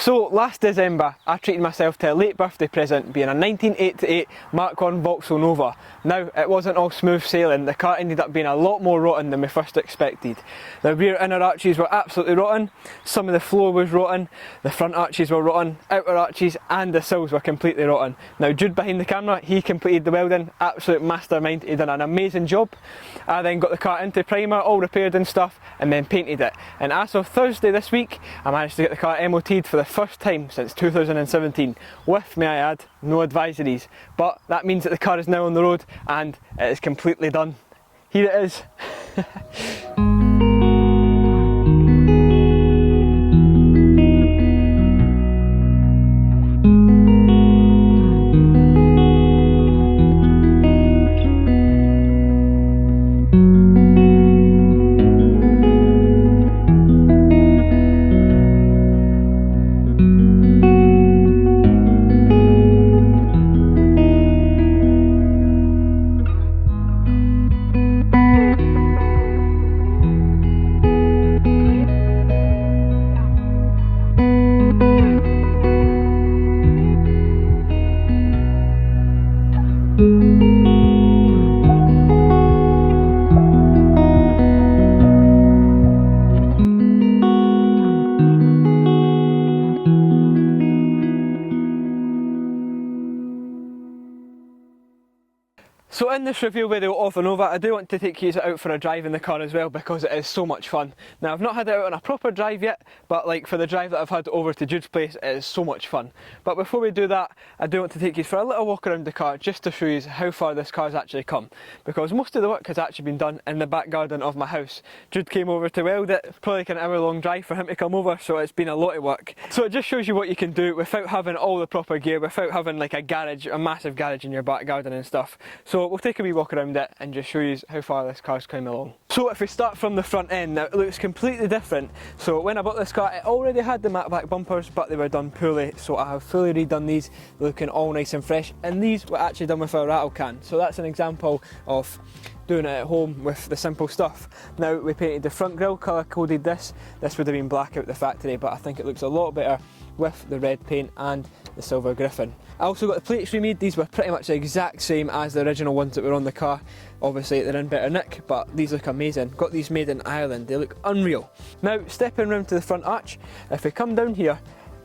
So last December I treated myself to a late birthday present being a 1988 Mark I Vauxhall Nova. Now it wasn't all smooth sailing, the car ended up being a lot more rotten than we first expected. The rear inner arches were absolutely rotten, some of the floor was rotten, the front arches were rotten, outer arches and the sills were completely rotten. Now Jude behind the camera, he completed the welding, absolute mastermind, he done an amazing job. I then got the car into primer, all repaired and stuff, and then painted it. And as of Thursday this week, I managed to get the car MOT'd for the first time since 2017, with, may I add, no advisories. But that means that the car is now on the road and it is completely done. Here it is. So in this review video of the Nova, I do want to take you out for a drive in the car as well because it is so much fun. Now I've not had it out on a proper drive yet, but like for the drive that I've had over to Jude's place, it is so much fun. But before we do that, I do want to take you for a little walk around the car just to show you how far this car has actually come. Because most of the work has actually been done in the back garden of my house. Jude came over to weld it, probably like an hour long drive for him to come over, so it's been a lot of work. So it just shows you what you can do without having all the proper gear, without having like a garage, a massive garage in your back garden and stuff. So we'll take a wee walk around it and just show you how far this car's come along. So if we start from the front end, now it looks completely different. So when I bought this car, it already had the matte black bumpers, but they were done poorly, so I have fully redone these, looking all nice and fresh, and these were actually done with a rattle can. So that's an example of doing it at home with the simple stuff. Now we painted the front grille, colour coded this would have been black out the factory, but I think it looks a lot better with the red paint and the silver griffin. I also got the plates remade. These were pretty much the exact same as the original ones that were on the car. Obviously they're in better nick, but these look amazing. Got these made in Ireland, they look unreal. Now stepping round to the front arch, if we come down here,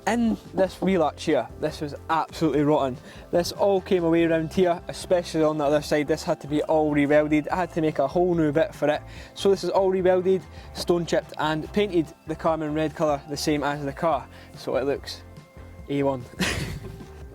in this wheel arch here, this was absolutely rotten. This all came away around here, especially on the other side. This had to be all re-welded. I had to make a whole new bit for it. So this is all re-welded, stone chipped and painted the Carmen red colour the same as the car. So it looks A1.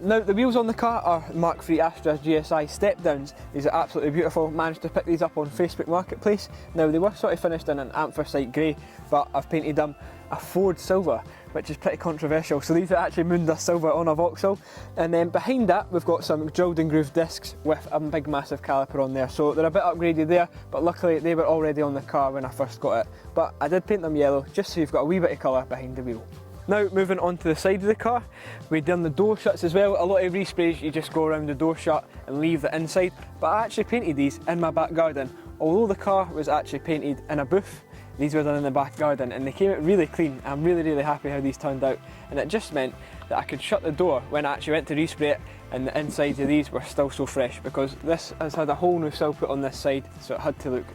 Now the wheels on the car are Mark III Astra GSI step downs. These are absolutely beautiful. Managed to pick these up on Facebook Marketplace. Now they were sort of finished in an anthracite grey, but I've painted them a Ford silver, which is pretty controversial. So these are actually moondust silver on a Vauxhall. And then behind that we've got some drilled and grooved discs with a big massive caliper on there. So they're a bit upgraded there, but luckily they were already on the car when I first got it. But I did paint them yellow just so you've got a wee bit of colour behind the wheel. Now moving on to the side of the car, we've done the door shuts as well. A lot of resprays you just go around the door shut and leave the inside, but I actually painted these in my back garden. Although the car was actually painted in a booth, these were done in the back garden and they came out really clean. I'm really happy how these turned out, and it just meant that I could shut the door when I actually went to respray it, and the insides of these were still so fresh because this has had a whole new sill put on this side, so it had to look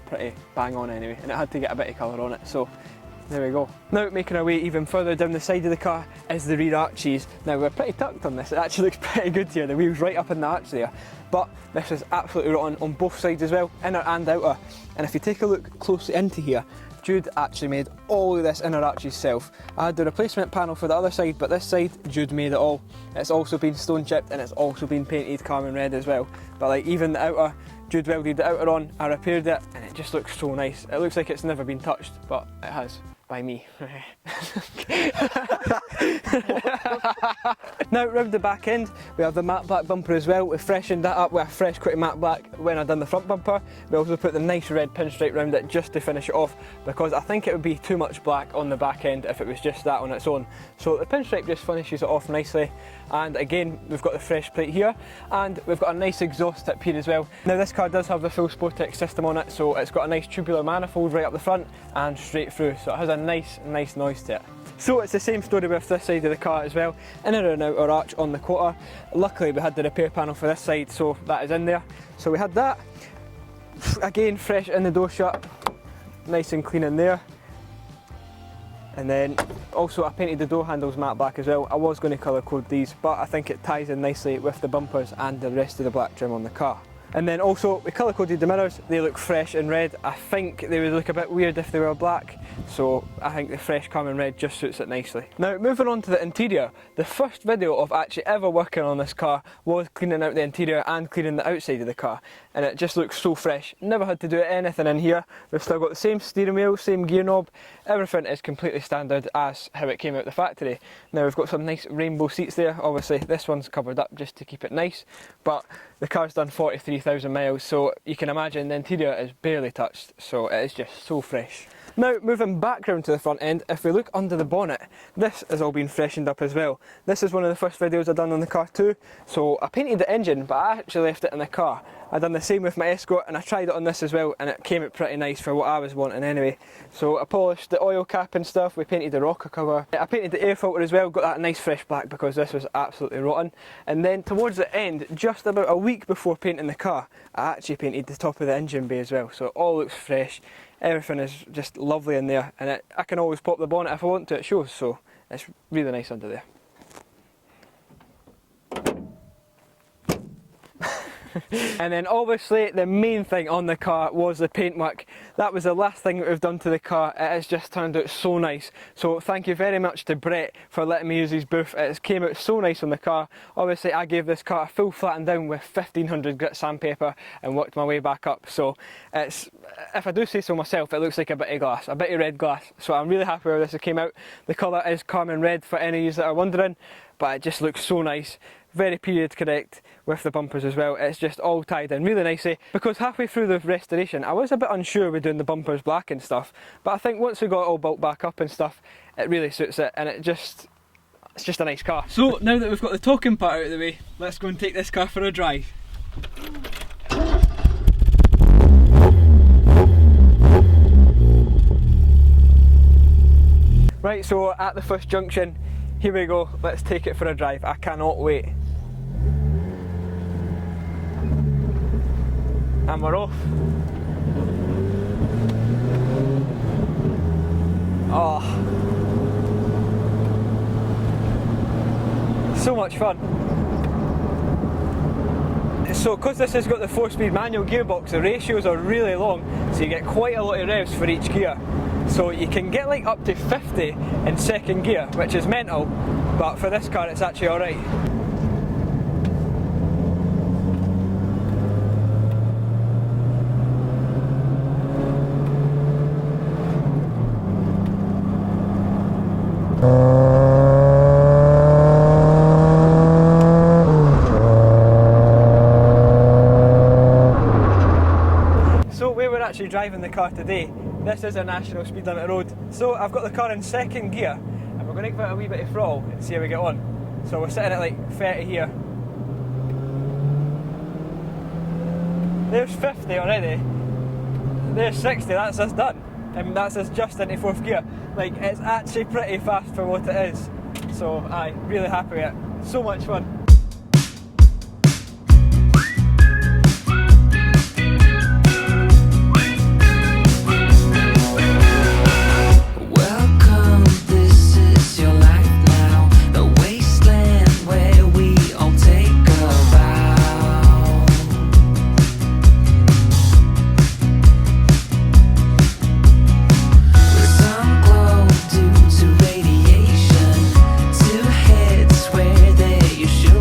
pretty bang on anyway, and it had to get a bit of colour on it. So there we go. Now making our way even further down the side of the car is the rear arches. Now we're pretty tucked on this, it actually looks pretty good here, the wheel's right up in the arch there. But this is absolutely rotten on both sides as well, inner and outer. And if you take a look closely into here, Jude actually made all of this inner arch himself. I had the replacement panel for the other side, but this side, Jude made it all. It's also been stone chipped and it's also been painted Carmen red as well. But like even the outer, Jude welded the outer on, I repaired it, and it just looks so nice. It looks like it's never been touched, but it has. By me. Now round the back end we have the matte black bumper as well. We freshened that up with a fresh quitty matte black when I done the front bumper. We also put the nice red pinstripe round it just to finish it off, because I think it would be too much black on the back end if it was just that on its own. So the pinstripe just finishes it off nicely, and again we've got the fresh plate here, and we've got a nice exhaust tip here as well. Now this car does have the full Sportex system on it, so it's got a nice tubular manifold right up the front and straight through, so it has a nice noise to it. So it's the same story with this side of the car as well, inner and outer arch on the quarter. Luckily we had the repair panel for this side, so that is in there. So we had that, again fresh in the door shut, nice and clean in there. And then also I painted the door handles matte black as well. I was going to colour code these, but I think it ties in nicely with the bumpers and the rest of the black trim on the car. And then also we colour coded the mirrors. They look fresh in red. I think they would look a bit weird if they were black, so I think the fresh common red just suits it nicely. Now moving on to the interior, the first video of actually ever working on this car was cleaning out the interior and cleaning the outside of the car, and it just looks so fresh. Never had to do anything in here. We've still got the same steering wheel, same gear knob, everything is completely standard as how it came out the factory. Now we've got some nice rainbow seats there. Obviously this one's covered up just to keep it nice, but the car's done 43,000 miles, so you can imagine the interior is barely touched, so it is just so fresh. Now moving back round to the front end, if we look under the bonnet, this has all been freshened up as well. This is one of the first videos I've done on the car too, so I painted the engine but I actually left it in the car. I done the same with my Escort and I tried it on this as well, and it came out pretty nice for what I was wanting anyway. So I polished the oil cap and stuff, we painted the rocker cover, I painted the air filter as well, got that nice fresh black because this was absolutely rotten. And then towards the end, just about a week before painting the car, I actually painted the top of the engine bay as well, so it all looks fresh. Everything is just lovely in there, and I can always pop the bonnet if I want to, it shows, so it's really nice under there. And then obviously the main thing on the car was the paintwork. That was the last thing that we've done to the car. It has just turned out so nice. So thank you very much to Brett for letting me use his booth. It came out so nice on the car. Obviously I gave this car a full flatten down with 1500 grit sandpaper and worked my way back up. So it's, if I do say so myself, it looks like a bit of glass, a bit of red glass. So I'm really happy with this it came out. The colour is Carmen Red for any of you that are wondering, but it just looks so nice. Very period correct with the bumpers as well. It's just all tied in really nicely, because halfway through the restoration I was a bit unsure with doing the bumpers black and stuff, but I think once we got it all built back up and stuff, it really suits it, and it's just a nice car. So now that we've got the talking part out of the way, let's go and take this car for a drive. Right, so at the first junction, here we go, let's take it for a drive. I cannot wait. And we're off. Oh, so much fun. So because this has got the 4-speed manual gearbox, the ratios are really long, so you get quite a lot of revs for each gear. So you can get like up to 50 in second gear, which is mental, but for this car it's actually alright. So we were actually driving the car today. This is a national speed limit road. So I've got the car in second gear and we're going to give it a wee bit of throttle and see how we get on. So we're sitting at like 30 here. There's 50 already. There's 60, that's us done. And that's us just into fourth gear. Like, it's actually pretty fast for what it is. So I'm really happy with it. So much fun. You should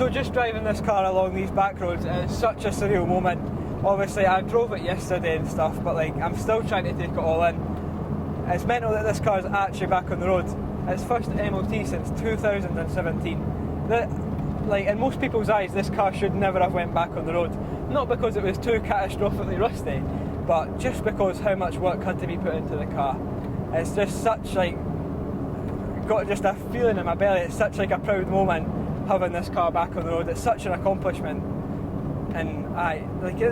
So just driving this car along these back roads is such a surreal moment. Obviously I drove it yesterday and stuff, but like I'm still trying to take it all in. It's mental that this car is actually back on the road. It's first MOT since 2017. Like in most people's eyes, this car should never have went back on the road. Not because it was too catastrophically rusty, but just because how much work had to be put into the car. It's just such like, got just a feeling in my belly. It's such like a proud moment having this car back on the road. It's such an accomplishment. And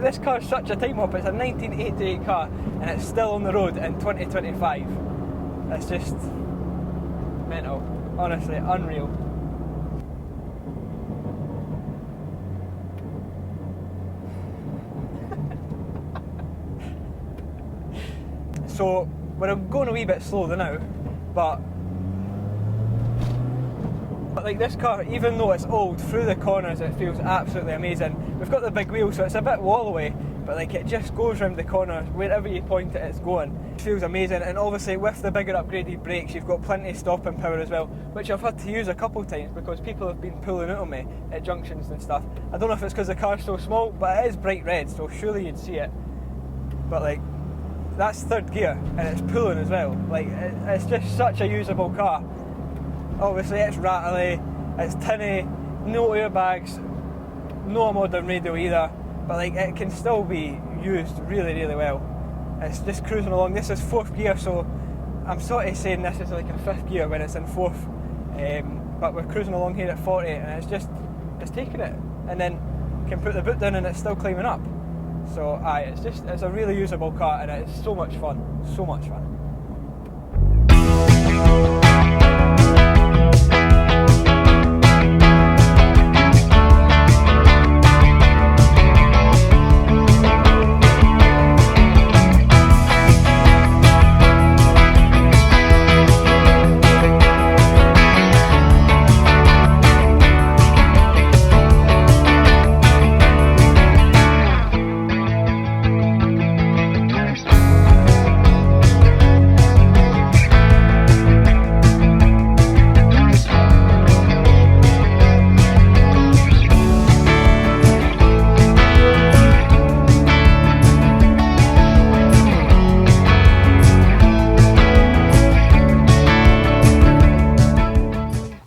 this car is such a time hop. It's a 1988 car and it's still on the road in 2025. It's just mental, honestly, unreal. So we're going a wee bit slow now, but like this car, even though it's old, through the corners it feels absolutely amazing. We've got the big wheel, so it's a bit wall-away, but like it just goes round the corners, wherever you point it, it's going. It feels amazing, and obviously with the bigger upgraded brakes, you've got plenty of stopping power as well, which I've had to use a couple of times because people have been pulling out on me at junctions and stuff. I don't know if it's because the car's so small, but it is bright red, so surely you'd see it. But like, that's third gear, and it's pulling as well. Like, it's just such a usable car. Obviously it's rattly, it's tinny, no airbags, no modern radio either, but like it can still be used really, really well. It's just cruising along. This is fourth gear, so I'm sort of saying this is like a fifth gear when it's in fourth, but we're cruising along here at 40 and it's taking it, and then can put the boot down and it's still climbing up. So it's a really usable car and it's so much fun, so much fun.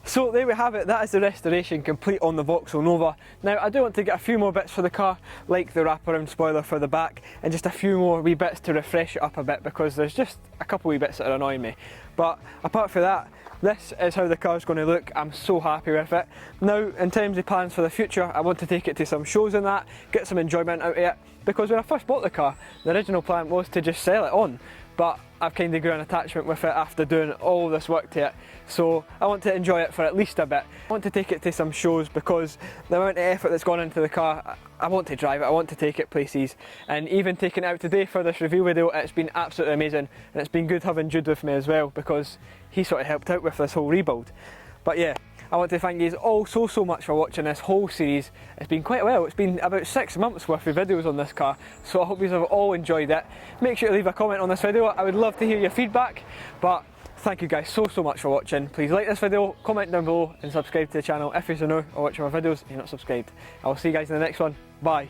So there we have it, that is the restoration complete on the Vauxhall Nova. Now I do want to get a few more bits for the car, like the wraparound spoiler for the back, and just a few more wee bits to refresh it up a bit, because there's just a couple wee bits that are annoying me. But apart from that, this is how the car's going to look. I'm so happy with it. Now in terms of plans for the future, I want to take it to some shows and that, get some enjoyment out of it, because when I first bought the car, the original plan was to just sell it on. But I've kind of grew an attachment with it after doing all this work to it, so I want to enjoy it for at least a bit. I want to take it to some shows because the amount of effort that's gone into the car, I want to drive it, I want to take it places, and even taking it out today for this review video, it's been absolutely amazing, and it's been good having Jude with me as well because he sort of helped out with this whole rebuild. But yeah, I want to thank you all so much for watching this whole series. It's been quite a while, it's been about 6 months worth of videos on this car, so I hope you have all enjoyed it. Make sure to leave a comment on this video, I would love to hear your feedback, but thank you guys so much for watching. Please like this video, comment down below and subscribe to the channel if you're new or watching my videos and you're not subscribed. I will see you guys in the next one, bye.